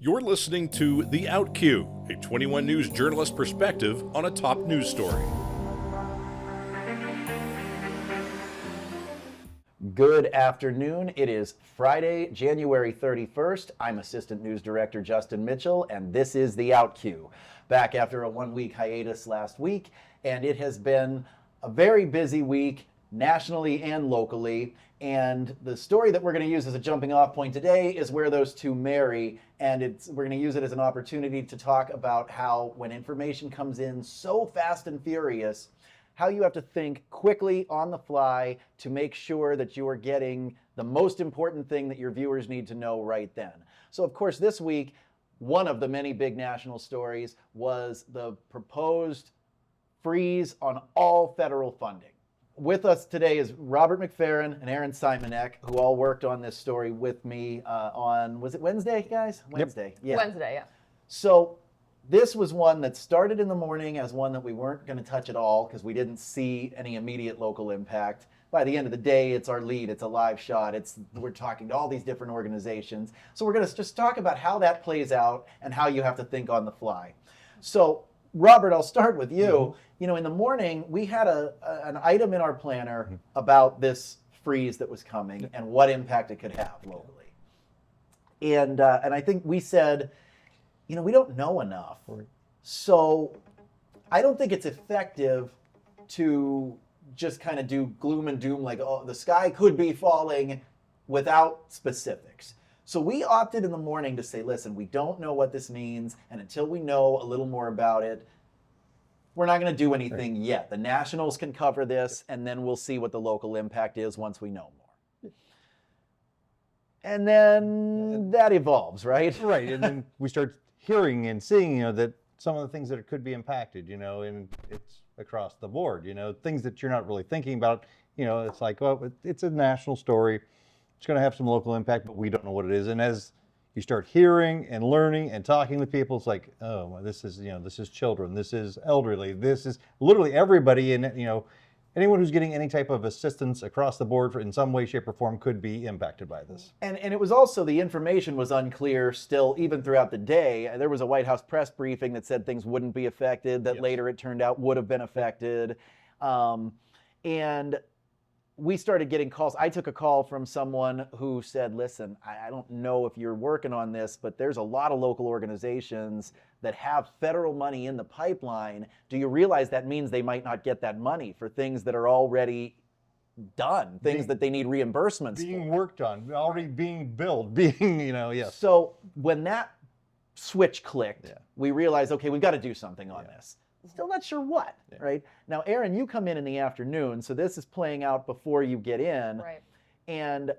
You're listening to The Outcue, a 21 News journalist perspective on a top news story. Good afternoon. It is Friday, January 31st. I'm Assistant News Director Justin Mitchell, and this is The Outcue. Back after a one-week hiatus last week, and it has been a very busy week nationally and locally. And the story that we're going to use as a jumping off point today is where those two marry. And we're going to use it as an opportunity to talk about how when information comes in so fast and furious, how you have to think quickly on the fly to make sure that you are getting the most important thing that your viewers need to know right then. So of course this week, one of the many big national stories was the proposed freeze on all federal funding. With us today is Robert McFerren and Erin Simonek, who all worked on this story with me on, was it Wednesday, guys? Wednesday. Yep. Yeah. Wednesday, yeah. So this was one that started in the morning as one that we weren't going to touch at all because we didn't see any immediate local impact. By the end of the day, it's our lead, it's a live shot, we're talking to all these different organizations. So we're going to just talk about how that plays out and how you have to think on the fly. So Robert, I'll start with you. Mm-hmm. You know, in the morning, we had an item in our planner about this freeze that was coming and what impact it could have locally. And I think we said, you know, we don't know enough. So I don't think it's effective to just kind of do gloom and doom like, oh, the sky could be falling without specifics. So we opted in the morning to say, listen, we don't know what this means, and until we know a little more about it, we're not going to do anything yet. The nationals can cover this, and then we'll see what the local impact is once we know more. And then that evolves, right? Right, and then we start hearing and seeing, you know, that some of the things that could be impacted, you know, and it's across the board, you know, things that you're not really thinking about, you know, it's like, well, it's a national story. It's going to have some local impact, but we don't know what it is. And as you start hearing and learning and talking with people, it's like, oh, well, this is, you know, this is children, this is elderly, this is literally everybody, and you know, anyone who's getting any type of assistance across the board in some way, shape, or form could be impacted by this. And it was also, the information was unclear still, even throughout the day. There was a White House press briefing that said things wouldn't be affected, that later it turned out would have been affected. And we started getting calls. I took a call from someone who said, listen, I don't know if you're working on this, but there's a lot of local organizations that have federal money in the pipeline. Do you realize that means they might not get that money for things that are already done, things that they need reimbursements being for? worked on, already being built, being, you know, yes. So when that switch clicked, we realized, okay, we've got to do something on this. Still not sure what, right? Now, Erin, you come in the afternoon, so this is playing out before you get in. Right. And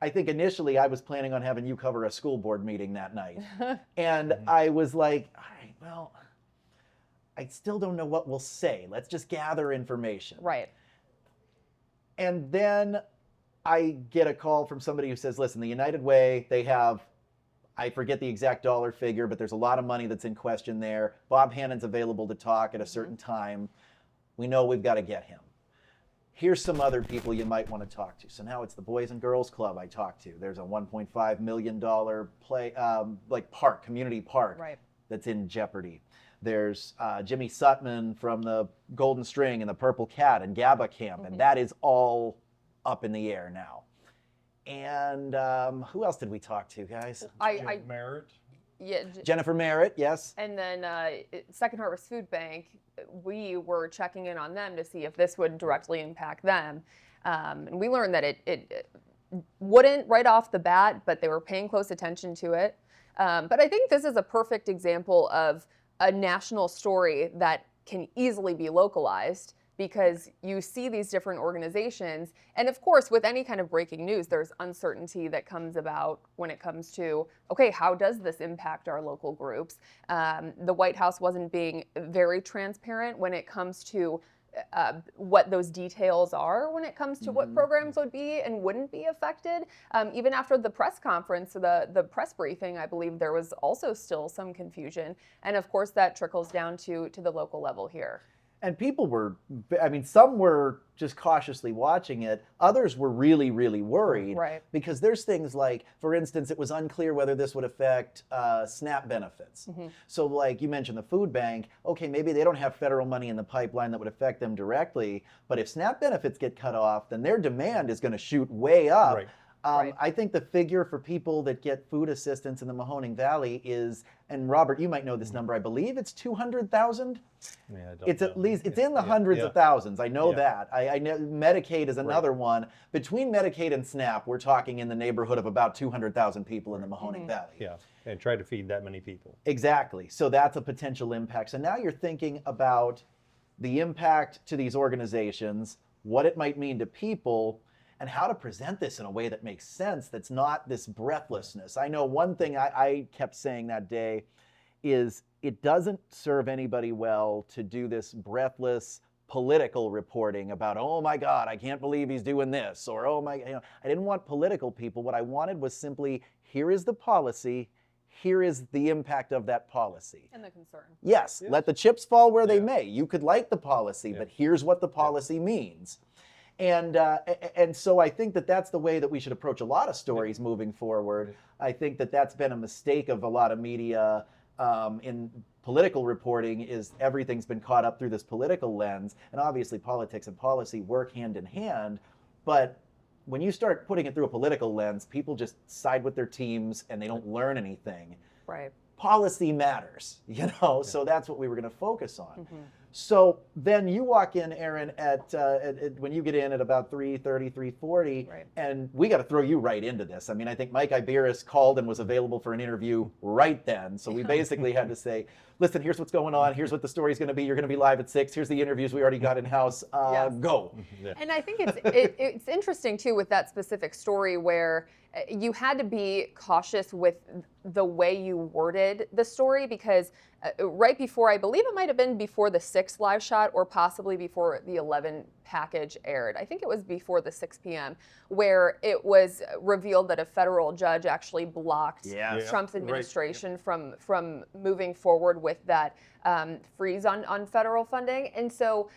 I think initially I was planning on having you cover a school board meeting that night. And I was like, all right, well, I still don't know what we'll say. Let's just gather information. Right. And then I get a call from somebody who says, listen, the United Way, they have, I forget the exact dollar figure, but there's a lot of money that's in question there. Bob Hannon's available to talk at a certain time. We know we've got to get him. Here's some other people you might want to talk to. So now it's the Boys and Girls Club I talked to. There's a $1.5 million community park that's in jeopardy. There's Jimmy Sutman from the Golden String and the Purple Cat and GABA Camp, and that is all up in the air now. And who else did we talk to, guys? Merritt. Yeah. Jennifer Merritt, yes. And then Second Harvest Food Bank, we were checking in on them to see if this would directly impact them. And we learned that it wouldn't right off the bat, but they were paying close attention to it. But I think this is a perfect example of a national story that can easily be localized, because you see these different organizations. And of course, with any kind of breaking news, there's uncertainty that comes about when it comes to, okay, how does this impact our local groups? The White House wasn't being very transparent when it comes to what those details are when it comes to what programs would be and wouldn't be affected. Even after the press conference, the press briefing, I believe there was also still some confusion. And of course, that trickles down to the local level here. And people were, I mean, some were just cautiously watching it. Others were really, really worried. Right. Because there's things like, for instance, it was unclear whether this would affect SNAP benefits. So like you mentioned the food bank, okay, maybe they don't have federal money in the pipeline that would affect them directly, but if SNAP benefits get cut off, then their demand is going to shoot way up. Right. Right. I think the figure for people that get food assistance in the Mahoning Valley is, and Robert, you might know this number, I believe it's 200,000. Yeah, I don't It's know. at least, it's in the Yeah, hundreds of thousands. I know Yeah. that. I know Medicaid is another one. Between Medicaid and SNAP, we're talking in the neighborhood of about 200,000 people in the Mahoning Valley. Yeah, and try to feed that many people. Exactly. So that's a potential impact. So now you're thinking about the impact to these organizations, what it might mean to people, and how to present this in a way that makes sense, that's not this breathlessness. I know one thing I kept saying that day is it doesn't serve anybody well to do this breathless political reporting about, oh my God, I can't believe he's doing this, or oh my, I didn't want political people. What I wanted was simply, here is the policy, here is the impact of that policy. And the concern. Yes, let the chips fall where they Yeah. may. You could like the policy, but here's what the policy means. And so I think that that's the way that we should approach a lot of stories moving forward. I think that that's been a mistake of a lot of media in political reporting, is everything's been caught up through this political lens. And obviously politics and policy work hand in hand. But when you start putting it through a political lens, people just side with their teams and they don't learn anything. Right. Policy matters, so that's what we were going to focus on. So then you walk in, Erin, at when you get in at about 3:30, 3:40, Right. and we got to throw you right into this. I mean, I think Mike Iberis called and was available for an interview right then. So we basically had to say, listen, here's what's going on. Here's what the story's going to be. You're going to be live at 6. Here's the interviews we already got in-house. Yes. Go. And I think it's interesting too with that specific story where you had to be cautious with the way you worded the story, because right before, I believe it might have been before the 6 live shot or possibly before the 11 package aired. I think it was before the 6 p.m. where it was revealed that a federal judge actually blocked Yes. Trump's administration from moving forward with that freeze on federal funding. And so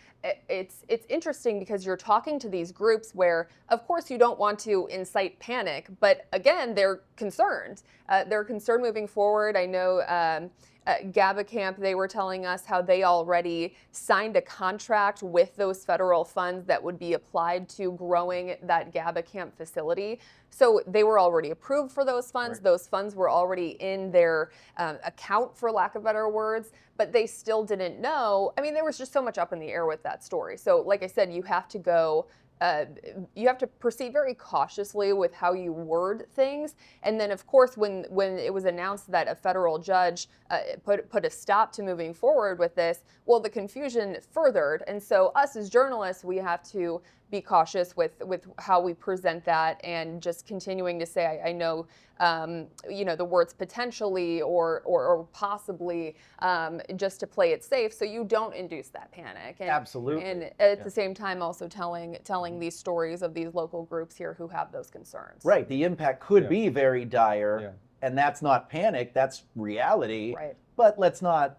it's interesting because you're talking to these groups where, of course, you don't want to incite panic, but again, they're concerned. They're concerned moving forward. I know GABA Camp, they were telling us how they already signed a contract with those federal funds that would be applied to growing that GABA Camp facility. So they were already approved for those funds. Right. Those funds were already in their account, for lack of better words, but they still didn't know. I mean, there was just so much up in the air with that story. So like I said, you have to go you have to proceed very cautiously with how you word things. And then, of course, when it was announced that a federal judge put a stop to moving forward with this, well, the confusion furthered. And so us as journalists, we have to be cautious with how we present that, and just continuing to say, I know, the words potentially or possibly, just to play it safe so you don't induce that panic. And, Absolutely. And at the same time, also telling these stories of these local groups here who have those concerns. Right. The impact could Yeah. be very dire, Yeah. and that's not panic. That's reality. Right. But let's not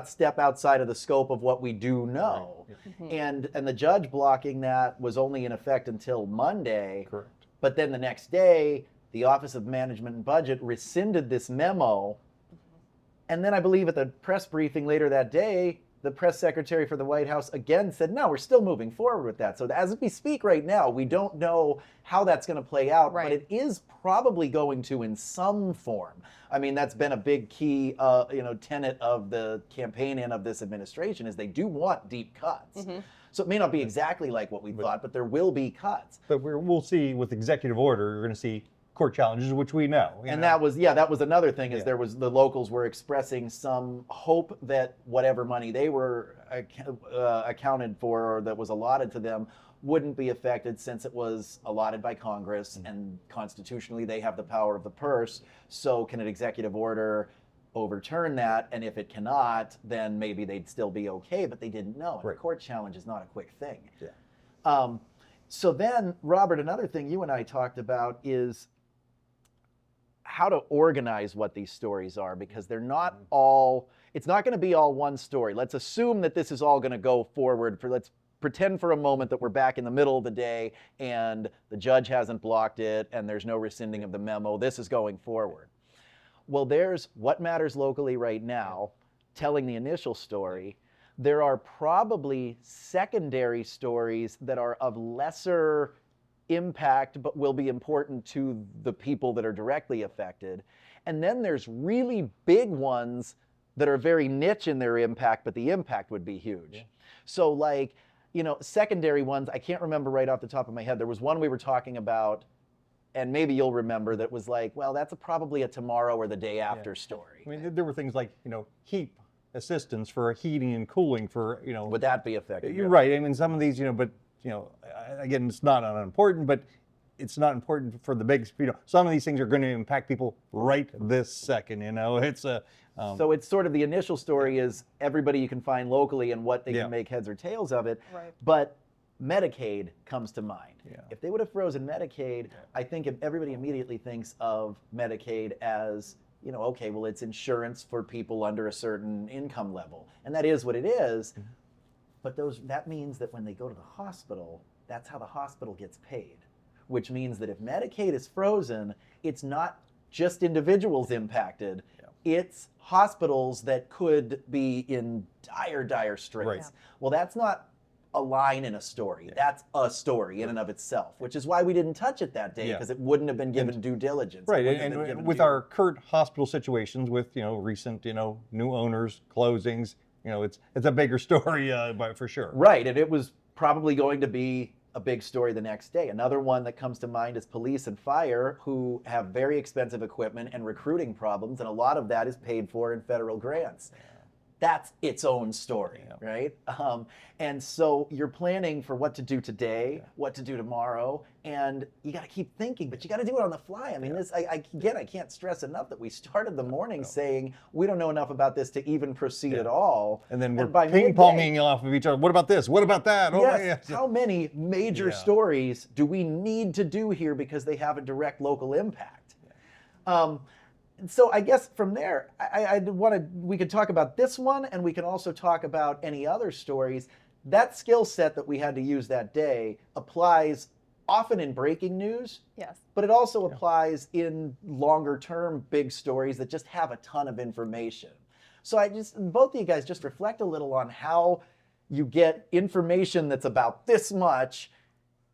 step outside of the scope of what we do know. Right. And the judge blocking that was only in effect until Monday. Correct. But then the next day, the Office of Management and Budget rescinded this memo. And then I believe at the press briefing later that day, the press secretary for the White House again said, no, we're still moving forward with that. So as we speak right now, we don't know how that's going to play out, Right. but it is probably going to in some form. I mean, that's been a big key, tenet of the campaign and of this administration, is they do want deep cuts. So it may not be exactly like what we thought, but there will be cuts. But we'll see with executive order, you're going to see court challenges, which we know. And that was another thing, is there was, the locals were expressing some hope that whatever money they were accounted for, or that was allotted to them, wouldn't be affected, since it was allotted by Congress, and constitutionally they have the power of the purse. So can an executive order overturn that? And if it cannot, then maybe they'd still be okay, but they didn't know. And Right. a court challenge is not a quick thing. Yeah. So then, Robert, another thing you and I talked about is how to organize what these stories are, because they're not all, it's not going to be all one story. Let's assume that this is all going to go forward. Let's pretend for a moment that we're back in the middle of the day and the judge hasn't blocked it and there's no rescinding of the memo. This is going forward. Well, there's What Matters Locally right now, telling the initial story. There are probably secondary stories that are of lesser impact but will be important to the people that are directly affected. And then there's really big ones that are very niche in their impact, but the impact would be huge. Yeah. So like, secondary ones, I can't remember right off the top of my head. There was one we were talking about, and maybe you'll remember, that was like, well, that's probably a tomorrow or the day after story. I mean, there were things like, heap assistance for heating and cooling for, Would that be effective? You're right. I mean, some of these, but, again, it's not unimportant, but it's not important for the big, some of these things are going to impact people right this second, it's a... So it's sort of the initial story is everybody you can find locally and what they can make heads or tails of it. Right. But Medicaid comes to mind. Yeah. If they would have frozen Medicaid, I think if everybody immediately thinks of Medicaid as, okay, well, it's insurance for people under a certain income level. And that is what it is. Mm-hmm. But that means that when they go to the hospital, that's how the hospital gets paid. Which means that if Medicaid is frozen, it's not just individuals impacted. It's hospitals that could be in dire straits. Right. Well, that's not a line in a story. That's a story in and of itself, which is why we didn't touch it that day, because it wouldn't have been given due diligence. Right, and with our current hospital situations with, recent, new owners, closings, it's a bigger story for sure. Right, and it was probably going to be a big story the next day. Another one that comes to mind is police and fire, who have very expensive equipment and recruiting problems, and a lot of that is paid for in federal grants. That's its own story, right? And so you're planning for what to do today, what to do tomorrow, and you got to keep thinking, but you got to do it on the fly. I mean, this, I can't stress enough that we started the morning saying we don't know enough about this to even proceed at all. And then we're ping-ponging off of each other. What about this? What about that? Yes. How many major stories do we need to do here because they have a direct local impact? So I guess from there, we could talk about this one, and we can also talk about any other stories. That skill set that we had to use that day applies often in breaking news, but it also applies in longer term big stories that just have a ton of information. So both of you guys just reflect a little on how you get information that's about this much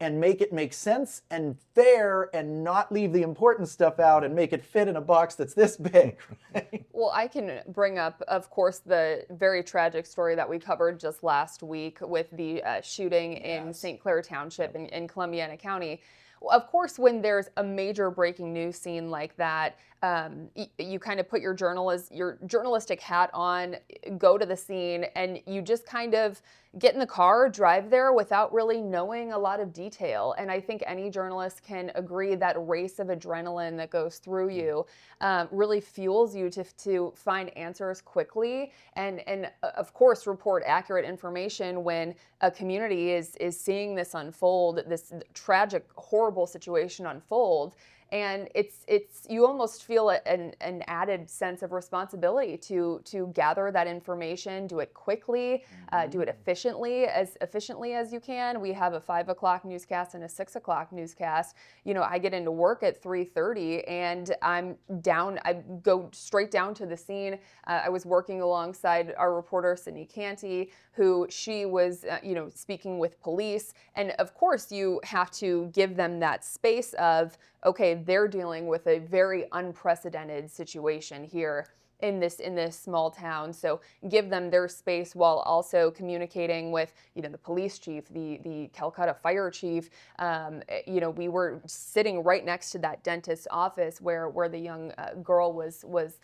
and make it make sense and fair and not leave the important stuff out and make it fit in a box that's this big. Right? Well, I can bring up, of course, the very tragic story that we covered just last week with the shooting in St. Clair Township in Columbiana County. Of course, when there's a major breaking news scene like that, you kind of put your journalistic hat on, go to the scene, and you just kind of get in the car, drive there without really knowing a lot of detail. And I think any journalist can agree that race of adrenaline that goes through you really fuels you to find answers quickly and of course report accurate information when a community is seeing this unfold, this tragic, horrible situation unfold. And it's you almost feel an added sense of responsibility to gather that information, do it quickly, do it efficiently as you can. We have a 5 o'clock newscast and a 6 o'clock newscast. I get into work at 3:30 and I go straight down to the scene. I was working alongside our reporter, Sydney Canty, who she was, speaking with police. And of course you have to give them that space of, okay, they're dealing with a very unprecedented situation here in this small town. So give them their space while also communicating with, the police chief, the Calcutta fire chief. We were sitting right next to that dentist's office where the young girl was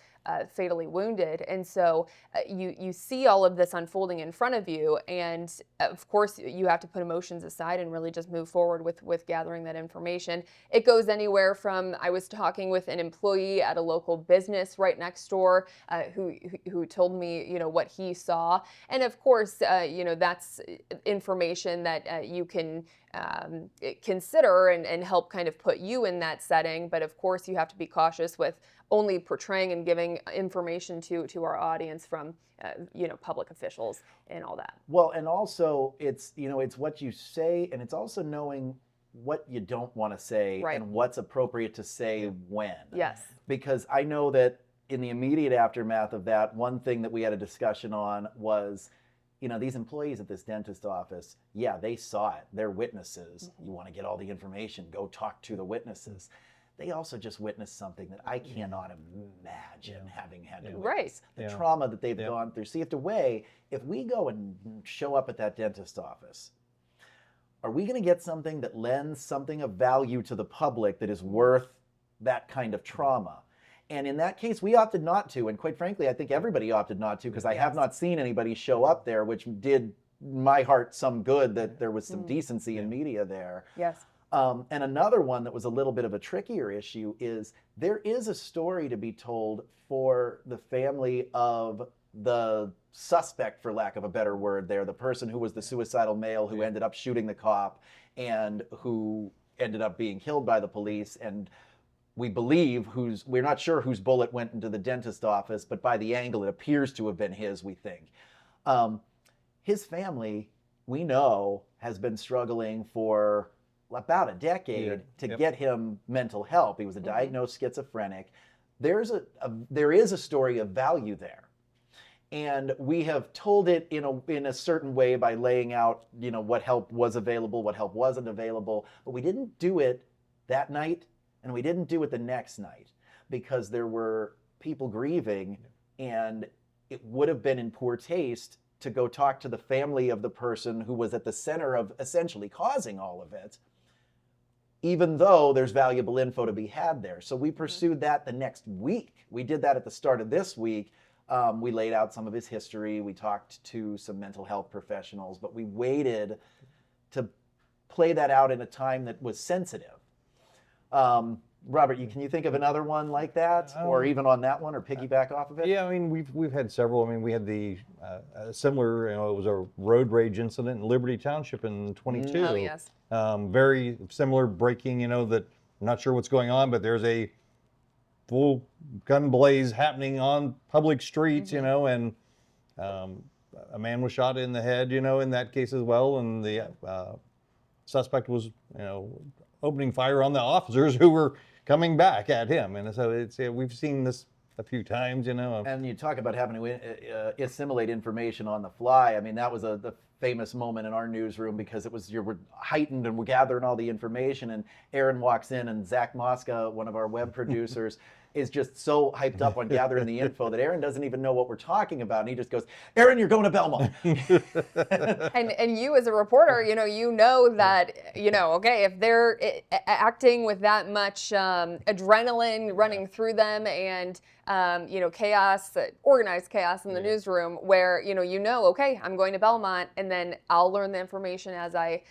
fatally wounded. And so you see all of this unfolding in front of you. And of course, you have to put emotions aside and really just move forward with gathering that information. It goes anywhere from, I was talking with an employee at a local business right next door who told me, what he saw. And of course, that's information that you can consider and help kind of put you in that setting. But of course, you have to be cautious with only portraying and giving information to our audience from public officials and all that. Well, and also it's what you say, and it's also knowing what you don't want to say and what's appropriate to say when. Yes. Because I know that in the immediate aftermath of that, one thing that we had a discussion on was, these employees at this dentist office, they saw it. They're witnesses. You want to get all the information, go talk to the witnesses. They also just witnessed something that I cannot imagine having had to witness. The trauma that they've gone through. So you have to weigh, if we go and show up at that dentist office, are we going to get something that lends something of value to the public that is worth that kind of trauma? And in that case, we opted not to. And quite frankly, I think everybody opted not to, because I have not seen anybody show up there, which did my heart some good that there was some decency in media there. Yes. And another one that was a little bit of a trickier issue is there is a story to be told for the family of the suspect, for lack of a better word there, the person who was the suicidal male who ended up shooting the cop and who ended up being killed by the police. And we believe we're not sure whose bullet went into the dentist office, but by the angle it appears to have been his, we think. His family, we know, has been struggling for about a decade to get him mental help. He was a diagnosed schizophrenic. There is a story of value there. And we have told it in a certain way by laying out, what help was available, what help wasn't available. But we didn't do it that night, and we didn't do it the next night, because there were people grieving, and it would have been in poor taste to go talk to the family of the person who was at the center of essentially causing all of it, even though there's valuable info to be had there. So we pursued that the next week. We did that at the start of this week. We laid out some of his history. We talked to some mental health professionals, but we waited to play that out in a time that was sensitive. Robert, can you think of another one like that, or even on that one, or piggyback off of it? Yeah, we've had several. We had the similar, it was a road rage incident in Liberty Township in 22. Oh, yes. Very similar breaking, that I'm not sure what's going on, but there's a full gun blaze happening on public streets, and a man was shot in the head, in that case as well, and the suspect was, opening fire on the officers who were coming back at him. And so we've seen this a few times, And you talk about having to assimilate information on the fly. That was the famous moment in our newsroom, because you were heightened and we're gathering all the information, and Erin walks in, and Zach Mosca, one of our web producers, is just so hyped up on gathering the info that Erin doesn't even know what we're talking about, and he just goes, "Erin, you're going to Belmont." and you as a reporter, you know that, okay, if they're acting with that much adrenaline running through them, and chaos, organized chaos in the newsroom, where okay, I'm going to Belmont, and then I'll learn the information as I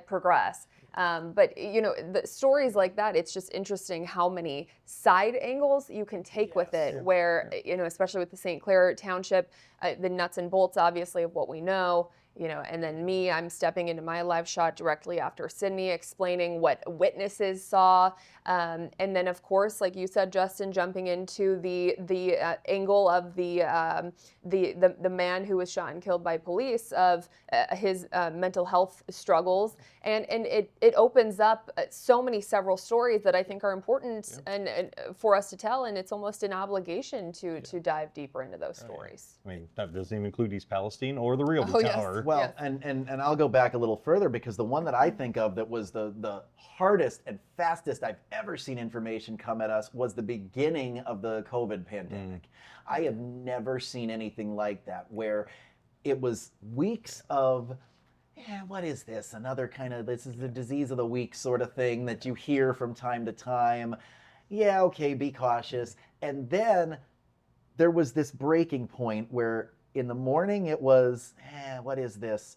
progress. But the stories like that, it's just interesting how many side angles you can take with it, where, especially with the St. Clair Township, the nuts and bolts, obviously, of what we know, and then I'm stepping into my live shot directly after Sydney, explaining what witnesses saw. And then, of course, like you said, Justin, jumping into the angle of the man who was shot and killed by police, of his mental health struggles. And it opens up several stories that I think are important and for us to tell. And it's almost an obligation to dive deeper into those stories. That doesn't even include East Palestine or the Realty Tower. Yes. Well, and I'll go back a little further, because the one that I think of that was the hardest and fastest I've ever seen information come at us was the beginning of the COVID pandemic. I have never seen anything like that, where it was weeks of, what is this? This is the disease of the week sort of thing that you hear from time to time. Yeah, okay, be cautious. And then there was this breaking point where in the morning it was, what is this?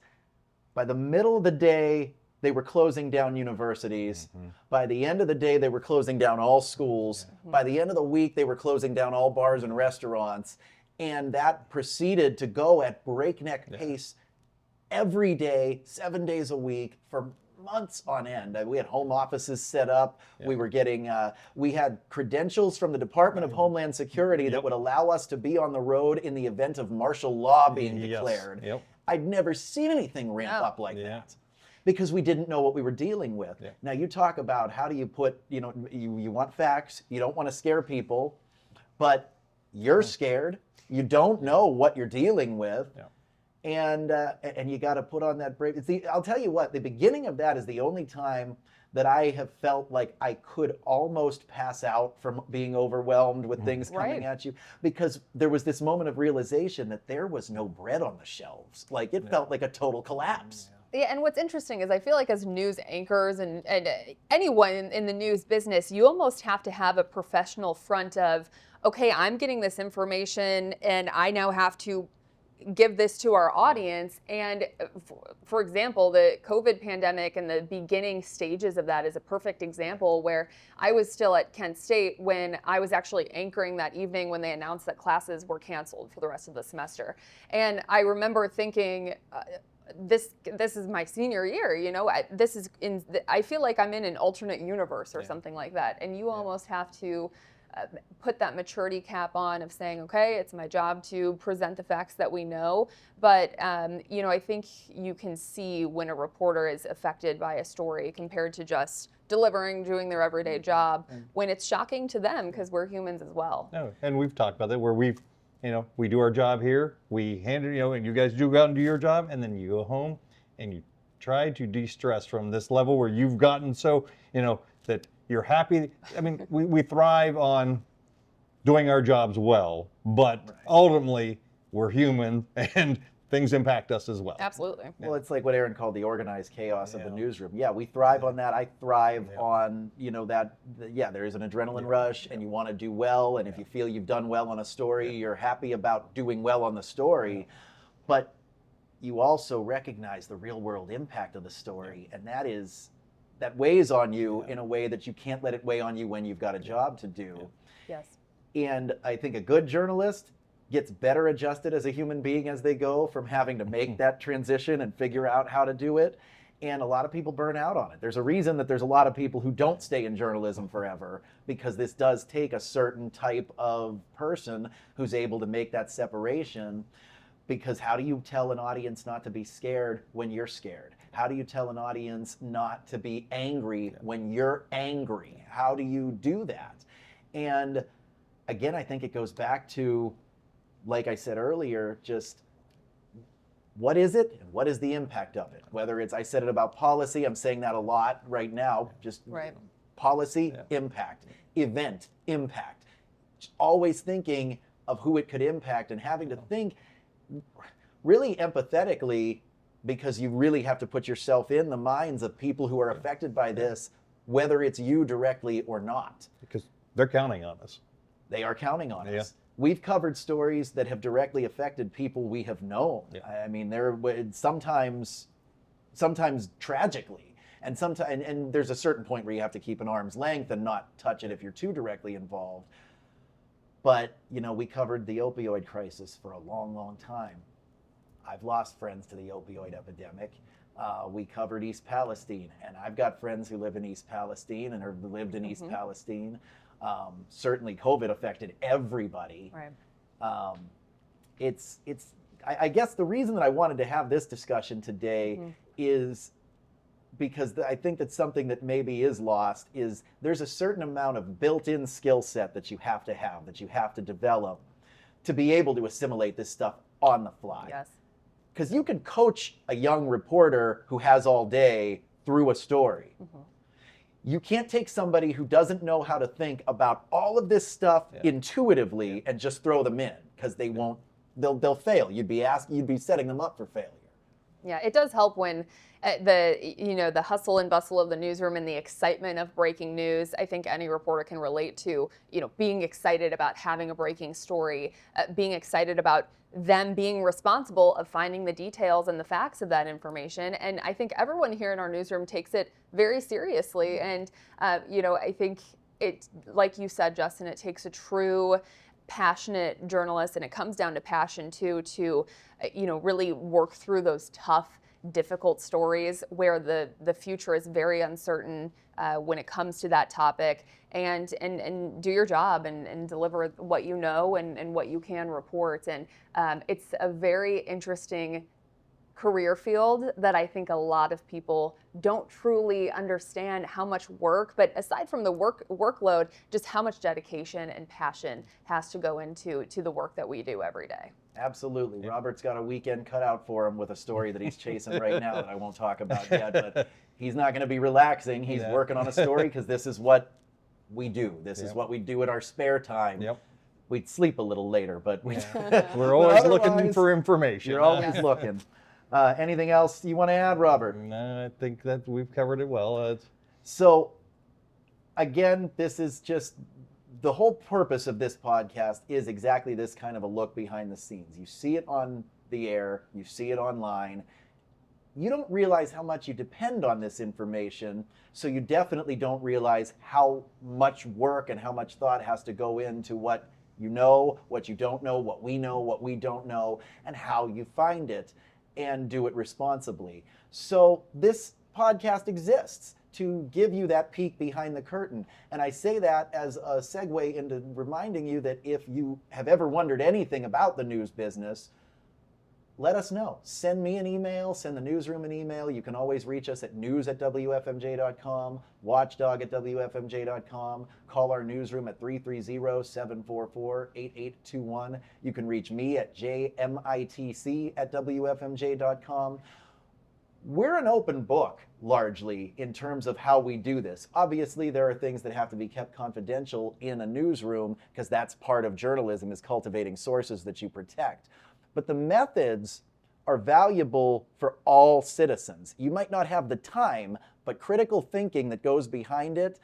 By the middle of the day, they were closing down universities. By the end of the day, they were closing down all schools. By the end of the week, they were closing down all bars and restaurants. And that proceeded to go at breakneck pace every day, 7 days a week for months on end. We had home offices set up. We were getting, we had credentials from the Department of Homeland Security that would allow us to be on the road in the event of martial law being declared. I'd never seen anything ramp up like that, because we didn't know what we were dealing with. Now you talk about how do you put, you know, you want facts, you don't want to scare people, but you're scared. You don't know what you're dealing with. And you got to put on that brave. I'll tell you what, the beginning of that is the only time that I have felt like I could almost pass out from being overwhelmed with things coming at you, because there was this moment of realization that there was no bread on the shelves. Like it felt like a total collapse. Yeah, and what's interesting is I feel like as news anchors and anyone in the news business, you almost have to have a professional front of, okay, I'm getting this information and I now have to give this to our audience. And for example, the COVID pandemic and the beginning stages of that is a perfect example, where I was still at Kent State when I was actually anchoring that evening when they announced that classes were canceled for the rest of the semester. And I remember thinking, this is my senior year, you know, I feel like I'm in an alternate universe or something like that. And you almost have to put that maturity cap on of saying, okay, it's my job to present the facts that we know. But, you know, I think you can see when a reporter is affected by a story compared to just doing their everyday job, when it's shocking to them, because we're humans as well. No, and we've talked about that, where we've, you know, we do our job here, we hand it, you know, and you guys do go out and do your job, and then you go home and you try to de-stress from this level where you've gotten so, you know, that you're happy. I mean, we thrive on doing our jobs well, but ultimately we're human and things impact us as well. Absolutely. Well, it's like what Erin called the organized chaos of the newsroom. Yeah, we thrive on that. I thrive on, you know, that, there is an adrenaline rush and you want to do well. And if you feel you've done well on a story, you're happy about doing well on the story. But you also recognize the real world impact of the story. And that weighs on you in a way that you can't let it weigh on you when you've got a job to do. Yes. And I think a good journalist gets better adjusted as a human being as they go from having to make that transition and figure out how to do it. And a lot of people burn out on it. There's a reason that there's a lot of people who don't stay in journalism forever, because this does take a certain type of person who's able to make that separation. Because how do you tell an audience not to be scared when you're scared? How do you tell an audience not to be angry when you're angry? How do you do that? And again, I think it goes back to, like I said earlier, just what is it and what is the impact of it? Whether it's, I said it about policy, I'm saying that a lot right now, just policy, impact, event, impact. Always thinking of who it could impact and having to think really empathetically, because you really have to put yourself in the minds of people who are affected by this, whether it's you directly or not. Because they're counting on us. They are counting on us. We've covered stories that have directly affected people we have known. I mean, they're sometimes tragically, and sometimes, and there's a certain point where you have to keep an arm's length and not touch it if you're too directly involved. But, you know, we covered the opioid crisis for a long, long time. I've lost friends to the opioid epidemic. We covered East Palestine, and I've got friends who live in East Palestine and have lived in East Palestine. Certainly COVID affected everybody. I guess the reason that I wanted to have this discussion today is because I think that something that maybe is lost is there's a certain amount of built-in skill set that you have to develop to be able to assimilate this stuff on the fly. Yes. Because you can coach a young reporter who has all day through a story. You can't take somebody who doesn't know how to think about all of this stuff intuitively and just throw them in, because they won't. They'll fail. You'd be setting them up for failure. Yeah, it does help when the hustle and bustle of the newsroom and the excitement of breaking news. I think any reporter can relate to being excited about having a breaking story, being excited about them being responsible of finding the details and the facts of that information. And I think everyone here in our newsroom takes it very seriously. And I think it, like you said, Justin, it takes a true passionate journalist, and it comes down to passion too, to really work through those tough, difficult stories where the future is very uncertain when it comes to that topic, and do your job and deliver what you know and what you can report. And it's a very interesting career field that I think a lot of people don't truly understand how much work, but aside from the workload, just how much dedication and passion has to go into the work that we do every day. Absolutely. Yep. Robert's got a weekend cut out for him with a story that he's chasing right now that I won't talk about yet, but he's not going to be relaxing. He's working on a story because this is what we do. This is what we do in our spare time. Yep. We'd sleep a little later, but we're always looking for information. You're always looking. Anything else you want to add, Robert? No, I think that we've covered it well. So, again, this is just the whole purpose of this podcast is exactly this kind of a look behind the scenes. You see it on the air, you see it online. You don't realize how much you depend on this information, so you definitely don't realize how much work and how much thought has to go into what you know, what you don't know, what we don't know, and how you find it and do it responsibly. So this podcast exists to give you that peek behind the curtain. And I say that as a segue into reminding you that if you have ever wondered anything about the news business, let us know. Send me an email, send the newsroom an email. You can always reach us at news@wfmj.com, watchdog@wfmj.com, call our newsroom at 330-744-8821. You can reach me at jmitc@wfmj.com. We're an open book, largely, in terms of how we do this. Obviously, there are things that have to be kept confidential in a newsroom because that's part of journalism, is cultivating sources that you protect. But the methods are valuable for all citizens. You might not have the time, but critical thinking that goes behind it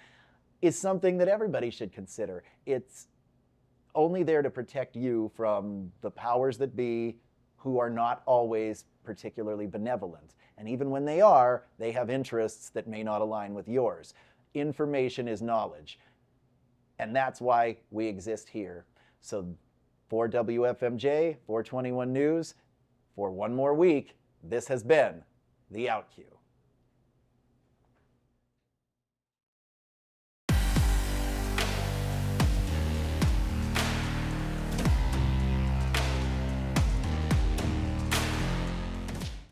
is something that everybody should consider. It's only there to protect you from the powers that be, who are not always particularly benevolent. And even when they are, they have interests that may not align with yours. Information is knowledge. And that's why we exist here. So for WFMJ, 421 News, for one more week, this has been the Outcue.